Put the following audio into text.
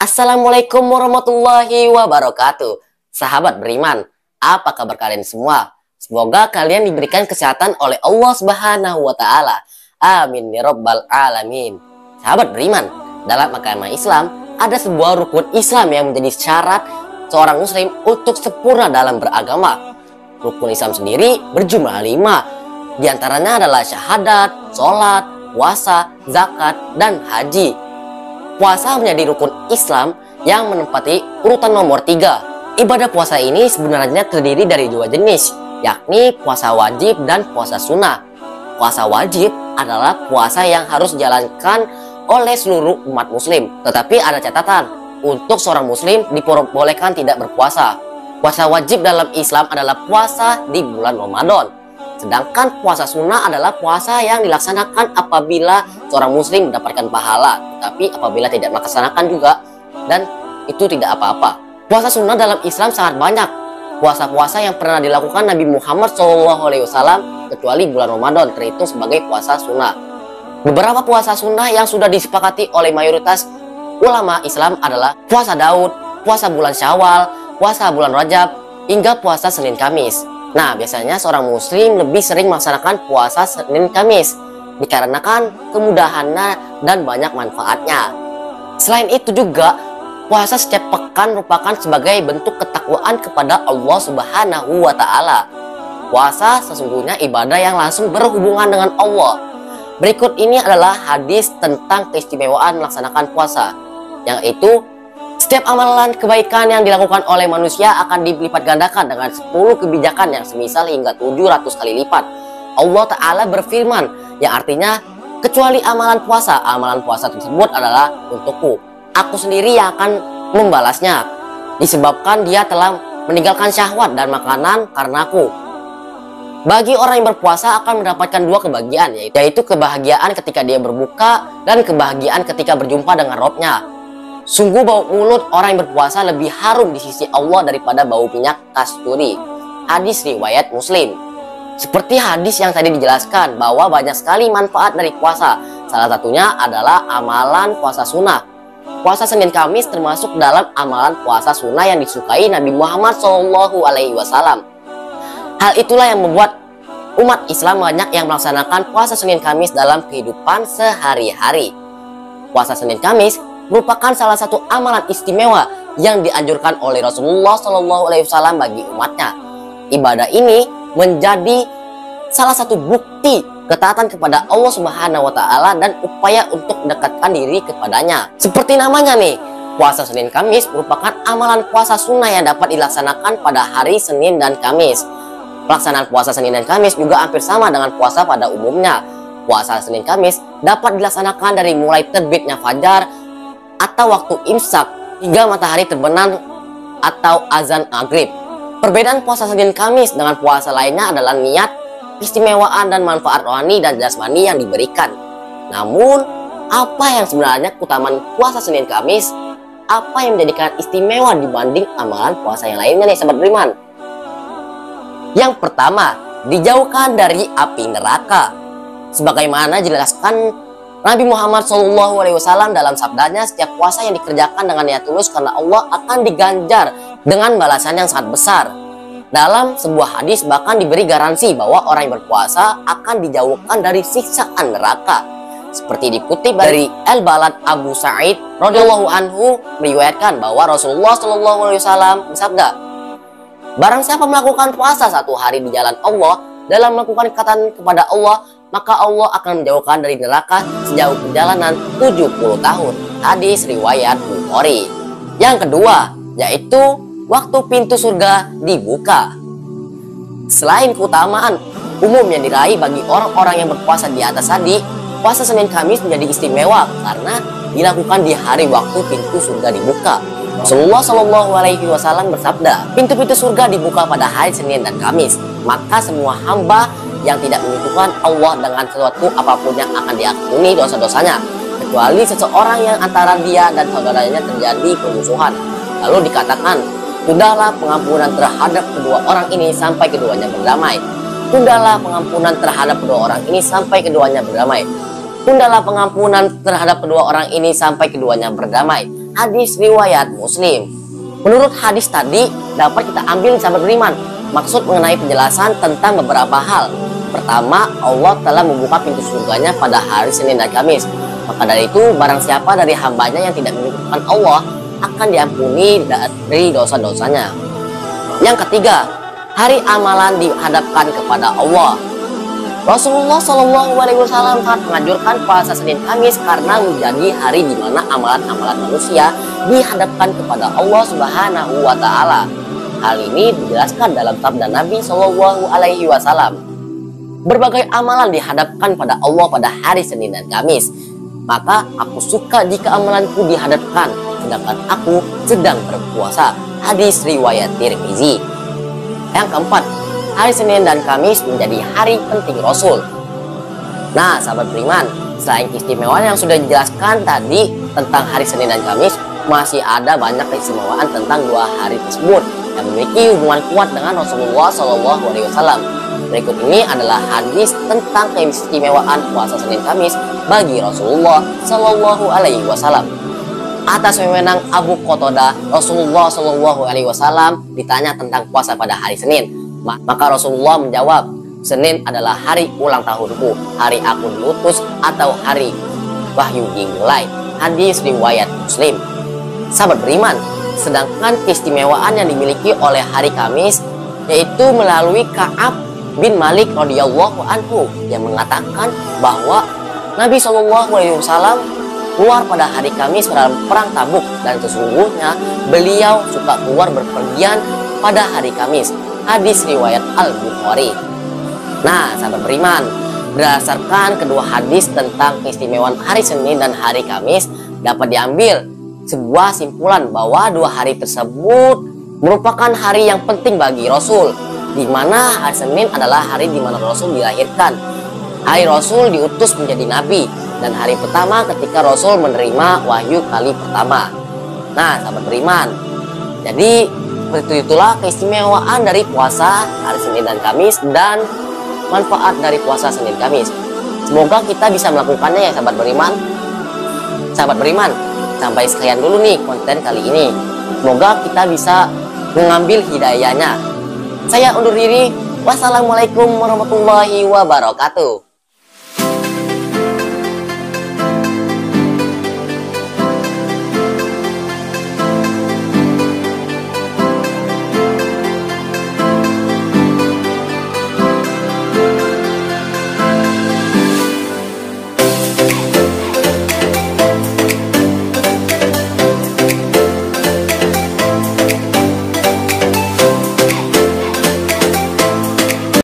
Assalamualaikum warahmatullahi wabarakatuh. Sahabat beriman, apa kabar kalian semua? Semoga kalian diberikan kesehatan oleh Allah Subhanahu wa Ta'ala. Amin ya Rabbal Alamin. Sahabat beriman, dalam agama Islam ada sebuah rukun Islam yang menjadi syarat seorang muslim untuk sempurna dalam beragama. Rukun Islam sendiri berjumlah 5. Di antaranya adalah syahadat, sholat, puasa, zakat, dan haji. Puasa menjadi rukun Islam yang menempati urutan nomor 3. Ibadah puasa ini sebenarnya terdiri dari 2 jenis, yakni puasa wajib dan puasa sunnah. Puasa wajib adalah puasa yang harus dijalankan oleh seluruh umat muslim. Tetapi ada catatan, untuk seorang muslim diperbolehkan tidak berpuasa. Puasa wajib dalam Islam adalah puasa di bulan Ramadan. Sedangkan puasa sunnah adalah puasa yang dilaksanakan apabila seorang muslim mendapatkan pahala, tetapi apabila tidak melaksanakan juga, dan itu tidak apa-apa. Puasa sunnah dalam Islam sangat banyak. Puasa-puasa yang pernah dilakukan Nabi Muhammad SAW kecuali bulan Ramadan terhitung sebagai puasa sunnah. Beberapa puasa sunnah yang sudah disepakati oleh mayoritas ulama Islam adalah puasa Daud, puasa bulan Syawal, puasa bulan Rajab, hingga puasa Senin Kamis. Nah, biasanya seorang muslim lebih sering melaksanakan puasa Senin Kamis dikarenakan kemudahannya dan banyak manfaatnya. Selain itu juga, puasa setiap pekan merupakan sebagai bentuk ketakwaan kepada Allah Subhanahu wa Ta'ala. Puasa sesungguhnya ibadah yang langsung berhubungan dengan Allah. Berikut ini adalah hadis tentang keistimewaan melaksanakan puasa, yaitu setiap amalan kebaikan yang dilakukan oleh manusia akan dilipat gandakan dengan 10 kebijakan yang semisal hingga 700 kali lipat. Allah Ta'ala berfirman, yang artinya, kecuali amalan puasa tersebut adalah untukku. Aku sendiri yang akan membalasnya, disebabkan dia telah meninggalkan syahwat dan makanan karenaku. Bagi orang yang berpuasa akan mendapatkan 2 kebahagiaan, yaitu kebahagiaan ketika dia berbuka dan kebahagiaan ketika berjumpa dengan Robnya. Sungguh bau mulut orang yang berpuasa lebih harum di sisi Allah daripada bau minyak kasturi. Hadis riwayat Muslim. Seperti hadis yang tadi dijelaskan bahwa banyak sekali manfaat dari puasa. Salah satunya adalah amalan puasa sunnah. Puasa Senin Kamis termasuk dalam amalan puasa sunnah yang disukai Nabi Muhammad SAW. Hal itulah yang membuat umat Islam banyak yang melaksanakan puasa Senin Kamis dalam kehidupan sehari-hari. Puasa Senin Kamis merupakan salah satu amalan istimewa yang dianjurkan oleh Rasulullah SAW bagi umatnya. Ibadah ini menjadi salah satu bukti ketaatan kepada Allah Subhanahu wa Ta'ala dan upaya untuk mendekatkan diri kepadanya. Seperti namanya nih, puasa Senin Kamis merupakan amalan puasa sunnah yang dapat dilaksanakan pada hari Senin dan Kamis. Pelaksanaan puasa Senin dan Kamis juga hampir sama dengan puasa pada umumnya. Puasa Senin Kamis dapat dilaksanakan dari mulai terbitnya fajar atau waktu imsak hingga matahari terbenam atau azan maghrib. Perbedaan puasa Senin Kamis dengan puasa lainnya adalah niat, keistimewaan dan manfaat rohani dan jasmani yang diberikan. Namun, apa yang sebenarnya keutamaan puasa Senin Kamis? Apa yang menjadikan istimewa dibanding amalan puasa yang lainnya nih sahabat beriman? Yang pertama, dijauhkan dari api neraka. Sebagaimana dijelaskan Nabi Muhammad SAW dalam sabdanya, setiap puasa yang dikerjakan dengan niat tulus karena Allah akan diganjar dengan balasan yang sangat besar. Dalam sebuah hadis bahkan diberi garansi bahwa orang yang berpuasa akan dijauhkan dari siksaan neraka. Seperti dikutip dari Al-Balad Abu Sa'id radhiyallahu anhu meriwayatkan bahwa Rasulullah SAW bersabda, barang siapa melakukan puasa 1 hari di jalan Allah dalam melakukan ikatan kepada Allah, maka Allah akan menjauhkan dari neraka sejauh perjalanan 70 tahun. Hadis riwayat Bukhari. Yang kedua, yaitu waktu pintu surga dibuka. Selain keutamaan umum yang diraih bagi orang-orang yang berpuasa di atas tadi, puasa Senin Kamis menjadi istimewa karena dilakukan di hari waktu pintu surga dibuka. Rasulullah SAW bersabda, pintu-pintu surga dibuka pada hari Senin dan Kamis, maka semua hamba yang tidak menyekutukan Allah dengan sesuatu apapun yang akan diampuni dosa-dosanya, kecuali seseorang yang antara dia dan saudaranya terjadi permusuhan. Lalu dikatakan, Tundalah pengampunan terhadap kedua orang ini sampai keduanya berdamai. Tundalah pengampunan terhadap kedua orang ini sampai keduanya berdamai. Tundalah pengampunan terhadap kedua orang ini sampai keduanya berdamai. Hadis riwayat Muslim. Menurut hadis tadi dapat kita ambil sahabat beriman maksud mengenai penjelasan tentang beberapa hal. Pertama, Allah telah membuka pintu surganya pada hari Senin dan Kamis. Maka dari itu, barang siapa dari hambanya yang tidak menyebutkan Allah akan diampuni dari dosa-dosanya. Yang ketiga, hari amalan dihadapkan kepada Allah. Rasulullah Shallallahu Alaihi Wasallam sangat menganjurkan puasa Senin Kamis karena menjadi hari di mana amalan-amalan manusia dihadapkan kepada Allah Subhanahu Wa Taala. Hal ini dijelaskan dalam sabda Nabi Shallallahu Alaihi Wasallam. Berbagai amalan dihadapkan pada Allah pada hari Senin dan Kamis. Maka aku suka jika amalanku dihadapkan, sedangkan aku sedang berpuasa. Hadis riwayat Tirmizi. Yang keempat, hari Senin dan Kamis menjadi hari penting Rasul. Nah, sahabat beriman, selain keistimewaan yang sudah dijelaskan tadi tentang hari Senin dan Kamis, masih ada banyak keistimewaan tentang dua hari tersebut yang memiliki hubungan kuat dengan Rasulullah Shallallahu Alaihi Wasallam. Berikut ini adalah hadis tentang keistimewaan puasa Senin Kamis bagi Rasulullah Shallallahu Alaihi Wasallam. Atas wewenang Abu Qatadah, Rasulullah Shallallahu Alaihi Wasallam ditanya tentang puasa pada hari Senin. Maka Rasulullah menjawab, Senin adalah hari ulang tahunku, hari aku diutus, atau hari wahyu dimulai. Hadis riwayat Muslim. Sahabat beriman, sedangkan keistimewaan yang dimiliki oleh hari Kamis yaitu melalui Ka'ab bin Malik radhiyallahu anhu yang mengatakan bahwa Nabi Shallallahu Alaihi Wasallam keluar pada hari Kamis dalam perang Tabuk dan sesungguhnya beliau suka keluar berpergian pada hari Kamis. Hadis riwayat Al-Bukhari. Nah, sahabat beriman, berdasarkan kedua hadis tentang keistimewaan hari Senin dan hari Kamis dapat diambil sebuah simpulan bahwa dua hari tersebut merupakan hari yang penting bagi Rasul, di mana hari Senin adalah hari di mana Rasul dilahirkan. Hari Rasul diutus menjadi nabi dan hari pertama ketika Rasul menerima wahyu kali pertama. Nah, sahabat beriman, jadi itulah keistimewaan dari puasa hari Senin dan Kamis dan manfaat dari puasa Senin Kamis. Semoga kita bisa melakukannya ya sahabat beriman. Sahabat beriman, sampai sekian dulu nih konten kali ini. Semoga kita bisa mengambil hidayahnya. Saya undur diri. Wassalamualaikum warahmatullahi wabarakatuh.